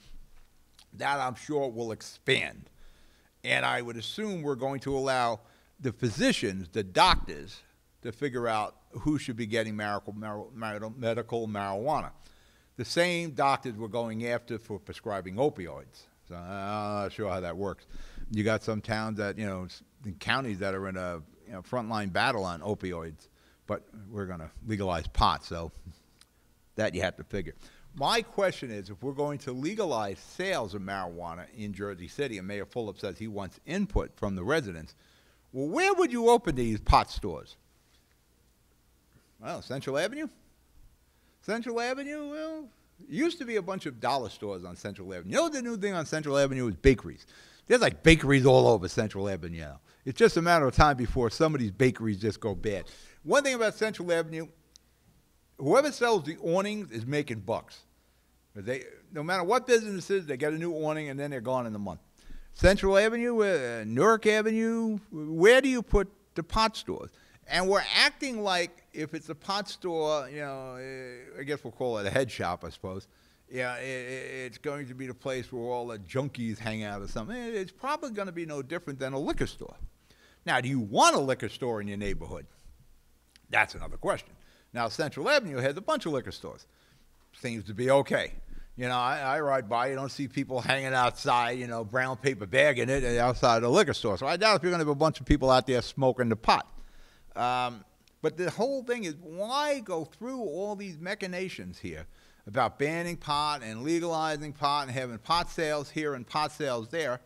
That I'm sure will expand. And I would assume we're going to allow the physicians, the doctors, to figure out who should be getting medical marijuana. The same doctors we're going after for prescribing opioids. So I'm not sure how that works. You got some towns that, counties that are in a frontline battle on opioids, but we're going to legalize pot. So that you have to figure. My question is, if we're going to legalize sales of marijuana in Jersey City, and Mayor Fulop says he wants input from the residents, well, where would you open these pot stores? Well, Central Avenue? Central Avenue, well, used to be a bunch of dollar stores on Central Avenue. You know the new thing on Central Avenue is bakeries. There's like bakeries all over Central Avenue now. It's just a matter of time before some of these bakeries just go bad. One thing about Central Avenue, whoever sells the awnings is making bucks. No matter what business it is, they get a new awning and then they're gone in a month. Central Avenue, Newark Avenue, where do you put the pot stores? And we're acting like if it's a pot store, I guess we'll call it a head shop, I suppose. Yeah, it's going to be the place where all the junkies hang out or something. It's probably going to be no different than a liquor store. Now, do you want a liquor store in your neighborhood? That's another question. Now, Central Avenue has a bunch of liquor stores. Seems to be okay. I ride by, you don't see people hanging outside, brown paper bagging it outside the liquor store. So I doubt if you're going to have a bunch of people out there smoking the pot. But the whole thing is, why go through all these machinations here about banning pot and legalizing pot and having pot sales here and pot sales there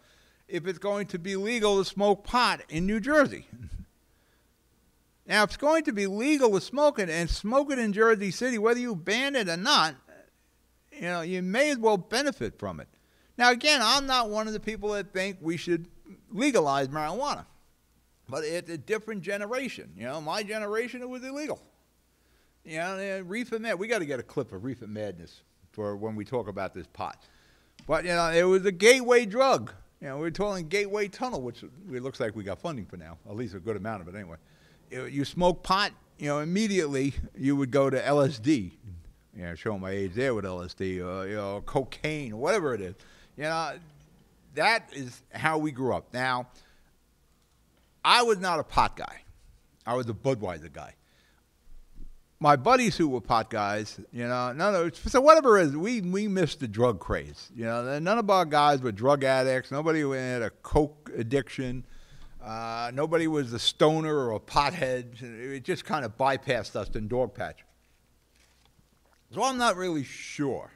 if it's going to be legal to smoke pot in New Jersey? Now, if it's going to be legal to smoke it and smoke it in Jersey City, whether you ban it or not, you may as well benefit from it. Now, again, I'm not one of the people that think we should legalize marijuana. But it's a different generation. My generation, it was illegal. Reefer Madness. We got to get a clip of Reefer Madness for when we talk about this pot. But, it was a gateway drug. We're talking Gateway Tunnel, which it looks like we got funding for now, at least a good amount of it anyway. You smoke pot, immediately you would go to LSD. Showing my age there with LSD, or cocaine, or whatever it is. That is how we grew up. Now, I was not a pot guy. I was a Budweiser guy. My buddies who were pot guys, so whatever it is, we missed the drug craze. None of our guys were drug addicts. Nobody had a coke addiction. Nobody was a stoner or a pothead. It just kind of bypassed us in Dogpatch. So I'm not really sure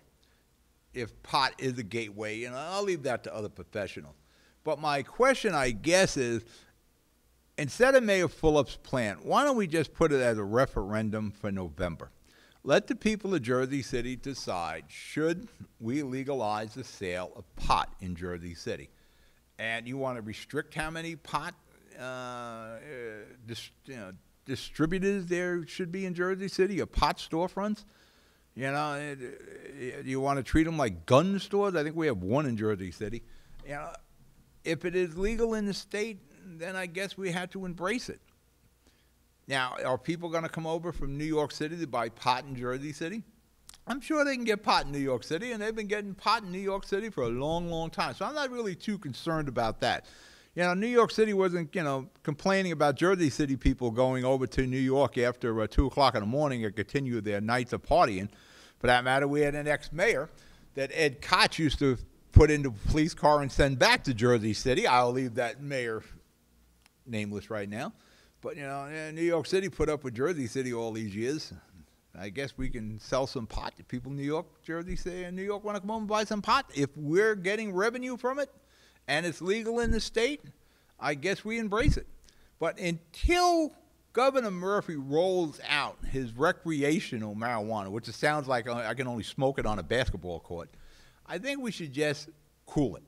if pot is a gateway, I'll leave that to other professionals. But my question, I guess, is, instead of Mayor Fulop's plan, why don't we just put it as a referendum for November? Let the people of Jersey City decide, should we legalize the sale of pot in Jersey City? And you want to restrict how many pot distributors there should be in Jersey City, or pot storefronts? You want to treat them like gun stores? I think we have one in Jersey City. If it is legal in the state, then I guess we have to embrace it. Now, are people going to come over from New York City to buy pot in Jersey City? I'm sure they can get pot in New York City, and they've been getting pot in New York City for a long, long time. So I'm not really too concerned about that. New York City wasn't, complaining about Jersey City people going over to New York after 2 o'clock in the morning and continue their nights of partying. For that matter, we had an ex-mayor that Ed Koch used to put into a police car and send back to Jersey City. I'll leave that mayor nameless right now. But, New York City put up with Jersey City all these years. I guess we can sell some pot to people in New York, Jersey City, and New York want to come home and buy some pot. If we're getting revenue from it and it's legal in the state, I guess we embrace it. But until Governor Murphy rolls out his recreational marijuana, which it sounds like I can only smoke it on a basketball court, I think we should just cool it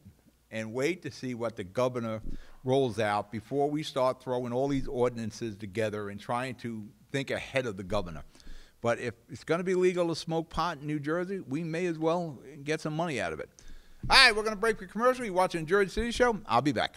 and wait to see what the governor rolls out before we start throwing all these ordinances together and trying to think ahead of the governor. But if it's going to be legal to smoke pot in New Jersey, we may as well get some money out of it. All right, we're going to break for commercial. You're watching Jersey City Show. I'll be back.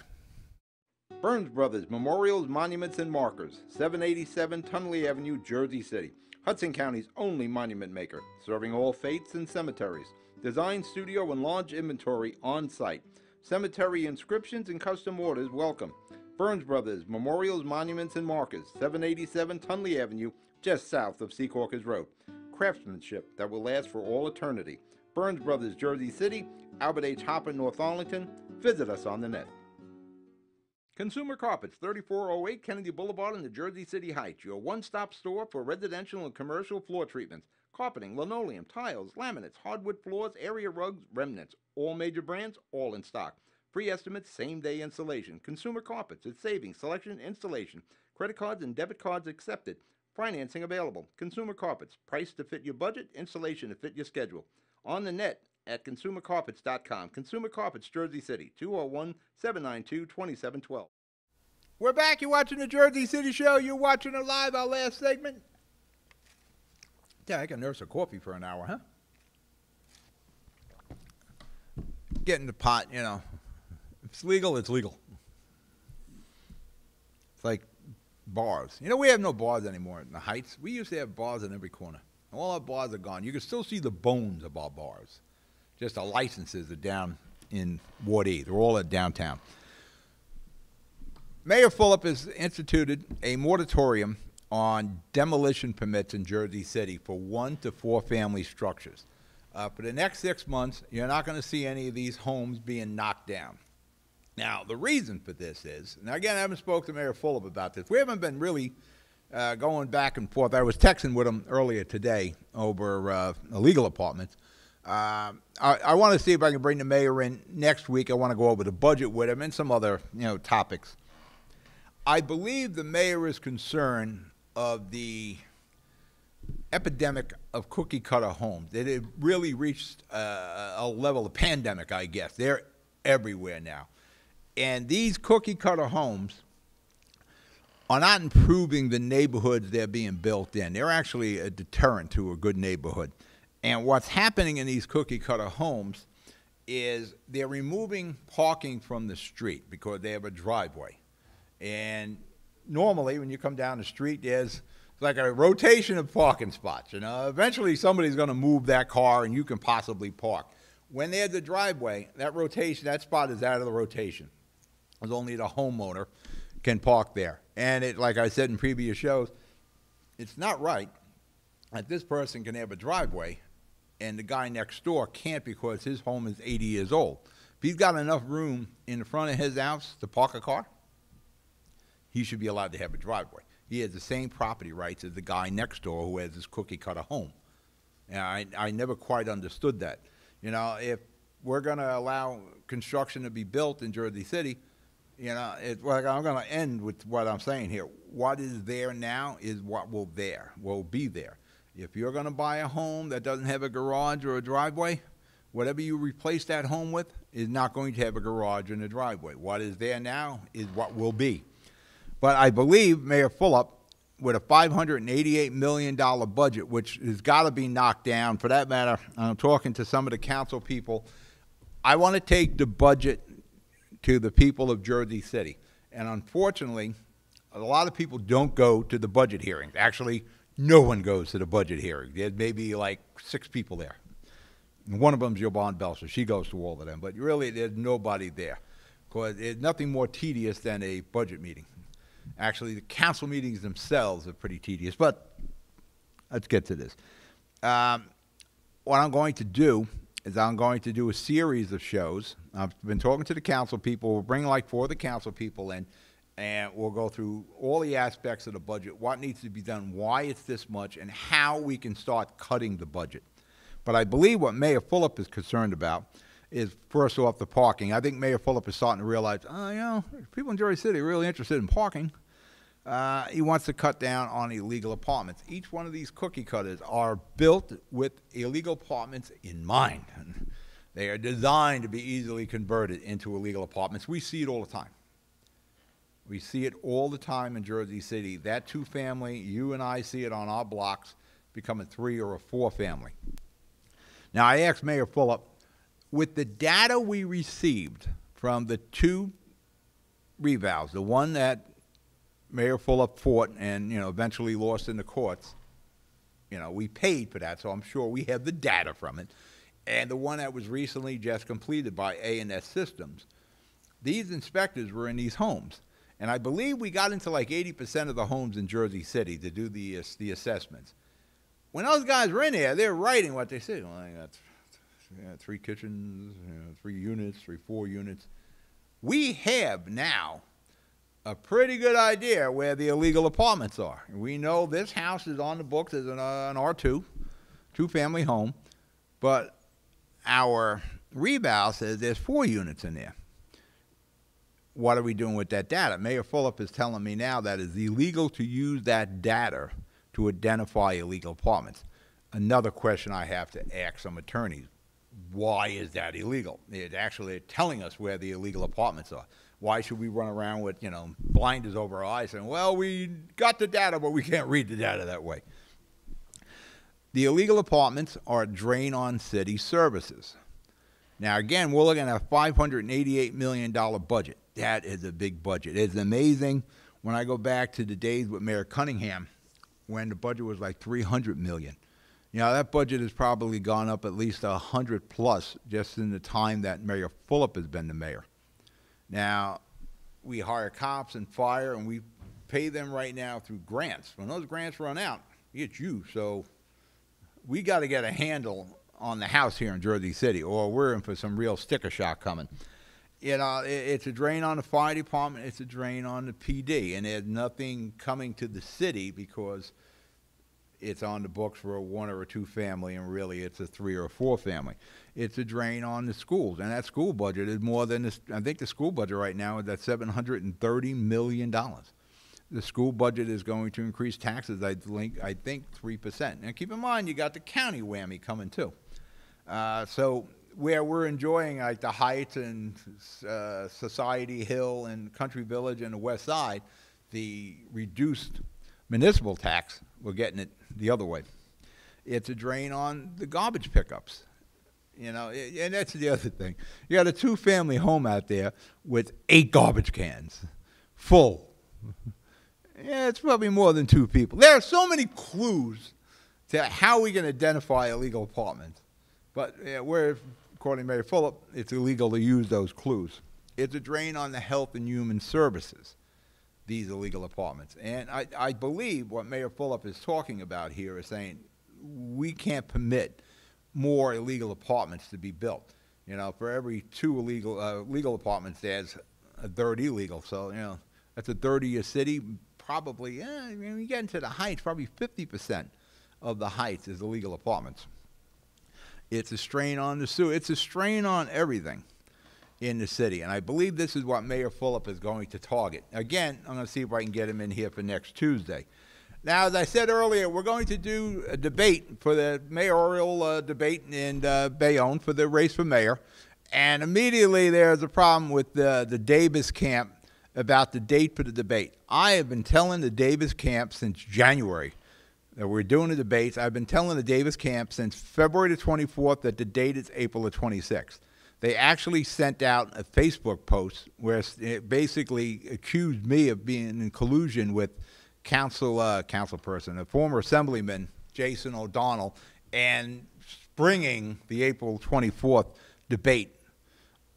Burns Brothers Memorials, Monuments, and Markers, 787 Tunley Avenue, Jersey City. Hudson County's only monument maker, serving all faiths and cemeteries. Design, studio, and launch inventory on site. Cemetery inscriptions and custom orders welcome. Burns Brothers Memorials, Monuments, and Markers, 787 Tunley Avenue, just south of Secaucus Road. Craftsmanship that will last for all eternity. Burns Brothers, Jersey City, Albert H. Hopper, North Arlington. Visit us on the net. Consumer Carpets, 3408 Kennedy Boulevard in the Jersey City Heights, your one-stop store for residential and commercial floor treatments. carpeting, linoleum, tiles, laminates, hardwood floors, area rugs, remnants. All major brands, all in stock. Free estimates, same-day installation. Consumer Carpets, it's savings, selection, installation. Credit cards and debit cards accepted. Financing available. Consumer Carpets, price to fit your budget, installation to fit your schedule. On the net at consumercarpets.com. Consumer Carpets, Jersey City, 201-792-2712. We're back. You're watching the Jersey City Show. You're watching it live, our last segment. Yeah, I can nurse a coffee for an hour, huh? Getting the pot, you know. If it's legal, it's legal. It's like bars. You know, we have no bars anymore in the Heights. We used to have bars in every corner. All our bars are gone. You can still see the bones of our bars. Just the licenses are down in Ward E. They're all at downtown. Mayor Fulop has instituted a moratorium on demolition permits in Jersey City for 1 to 4 family structures. For the next 6 months, you're not going to see any of these homes being knocked down. Now, the reason for this is, and again, I haven't spoken to Mayor Fulop about this. We haven't been really going back and forth. I was texting with him earlier today over illegal apartments. I want to see if I can bring the mayor in next week. I want to go over the budget with him and some other, topics. I believe the mayor is concerned of the epidemic of cookie-cutter homes. That it really reached a level of pandemic, I guess. They're everywhere now. And these cookie-cutter homes are not improving the neighborhoods they're being built in. They're actually a deterrent to a good neighborhood. And what's happening in these cookie-cutter homes is they're removing parking from the street because they have a driveway. And normally, when you come down the street, there's like a rotation of parking spots. Eventually somebody's going to move that car and you can possibly park. When there's a driveway, that spot is out of the rotation. Because only the homeowner can park there. And like I said in previous shows, it's not right that this person can have a driveway and the guy next door can't because his home is 80 years old. If he's got enough room in the front of his house to park a car, he should be allowed to have a driveway. He has the same property rights as the guy next door who has this cookie-cutter home. And I never quite understood that. If we're going to allow construction to be built in Jersey City, I'm going to end with what I'm saying here. What is there now is what will be there. If you're going to buy a home that doesn't have a garage or a driveway, whatever you replace that home with is not going to have a garage and a driveway. What is there now is what will be. But I believe Mayor Fulop, with a $588 million budget, which has got to be knocked down. For that matter, I'm talking to some of the council people. I want to take the budget to the people of Jersey City. And unfortunately, a lot of people don't go to the budget hearings. Actually, no one goes to the budget hearing. There's maybe like 6 people there. And one of them is Yvonne Belcher. She goes to all of them. But really, there's nobody there because there's nothing more tedious than a budget meeting. Actually, the council meetings themselves are pretty tedious. But let's get to this. What I'm going to do is I'm going to do a series of shows. I've been talking to the council people. We'll bring like 4 of the council people in, and we'll go through all the aspects of the budget, what needs to be done, why it's this much, and how we can start cutting the budget. But I believe what Mayor Fulop is concerned about is, first off, the parking. I think Mayor Fulop is starting to realize, people in Jersey City are really interested in parking. He wants to cut down on illegal apartments. Each one of these cookie cutters are built with illegal apartments in mind. They are designed to be easily converted into illegal apartments. We see it all the time. We see it all the time in Jersey City. That 2-family, you and I see it on our blocks, become a 3 or a 4-family. Now, I asked Mayor Fulop, with the data we received from the 2 revals, the one that Mayor Fulop fought and, eventually lost in the courts, we paid for that, so I'm sure we have the data from it. And the one that was recently just completed by A&S Systems. These inspectors were in these homes. And I believe we got into like 80% of the homes in Jersey City to do the assessments. When those guys were in there, they're writing what they said. Well, I got 3 kitchens, 3 units, 4 units. We have now a pretty good idea where the illegal apartments are. We know this house is on the books as an R2. two-family home, but our reval says there's 4 units in there. What are we doing with that data? Mayor Fulop is telling me now that it's illegal to use that data to identify illegal apartments. Another question I have to ask some attorneys, why is that illegal? It's actually telling us where the illegal apartments are. Why should we run around with, blinders over our eyes saying, well, we got the data, but we can't read the data that way? The illegal apartments are a drain on city services. Now, again, we're looking at a $588 million budget. That is a big budget. It's amazing when I go back to the days with Mayor Cunningham when the budget was like $300 million. That budget has probably gone up at least 100 plus just in the time that Mayor Fulop has been the mayor. Now, we hire cops and fire, and we pay them right now through grants. When those grants run out, it's you. So we got to get a handle on the house here in Jersey City, or we're in for some real sticker shock coming. It's a drain on the fire department. It's a drain on the PD, and there's nothing coming to the city because it's on the books for a 1 or a 2 family, and really it's a 3 or a 4 family. It's a drain on the schools, and that school budget is more than this. I think the school budget right now is at $730 million. The school budget is going to increase taxes, I think 3%. Now, keep in mind, you got the county whammy coming too. So where we're enjoying like the Heights and Society Hill and Country Village and the West Side, the reduced municipal tax, we're getting it the other way. It's a drain on the garbage pickups. And that's the other thing. You got a 2-family home out there with 8 garbage cans full. Yeah, it's probably more than 2 people. There are so many clues to how we can identify illegal apartments. But according to Mayor Fulop, it's illegal to use those clues. It's a drain on the health and human services, these illegal apartments. And I believe what Mayor Fulop is talking about here is saying we can't permit more illegal apartments to be built. For every 2 legal apartments, there's a third illegal. So, that's a third of your city. Probably, when you get into the Heights, probably 50% of the Heights is illegal apartments. It's a strain on the sewer. It's a strain on everything in the city. And I believe this is what Mayor Fulop is going to target. Again, I'm going to see if I can get him in here for next Tuesday. Now, as I said earlier, we're going to do a debate for the mayoral debate in Bayonne for the race for mayor. And immediately there's a problem with the Davis camp about the date for the debate. I have been telling the Davis camp since January that we're doing the debates. I've been telling the Davis camp since February the 24th that the date is April the 26th. They actually sent out a Facebook post where it basically accused me of being in collusion with councilperson, a former assemblyman, Jason O'Donnell, and springing the April 24th debate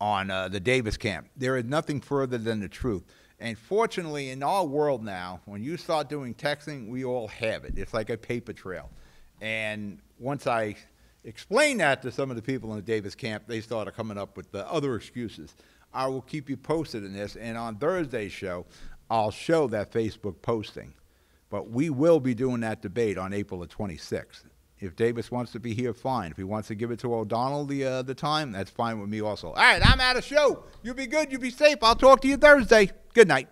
on the Davis camp. There is nothing further than the truth. And fortunately, in our world now, when you start doing texting, we all have it. It's like a paper trail. And once I explained that to some of the people in the Davis camp, they started coming up with the other excuses. I will keep you posted in this. And on Thursday's show, I'll show that Facebook posting. But we will be doing that debate on April the 26th. If Davis wants to be here, fine. If he wants to give it to O'Donnell the time, that's fine with me also. All right, I'm out of show. You be good. You be safe. I'll talk to you Thursday. Good night.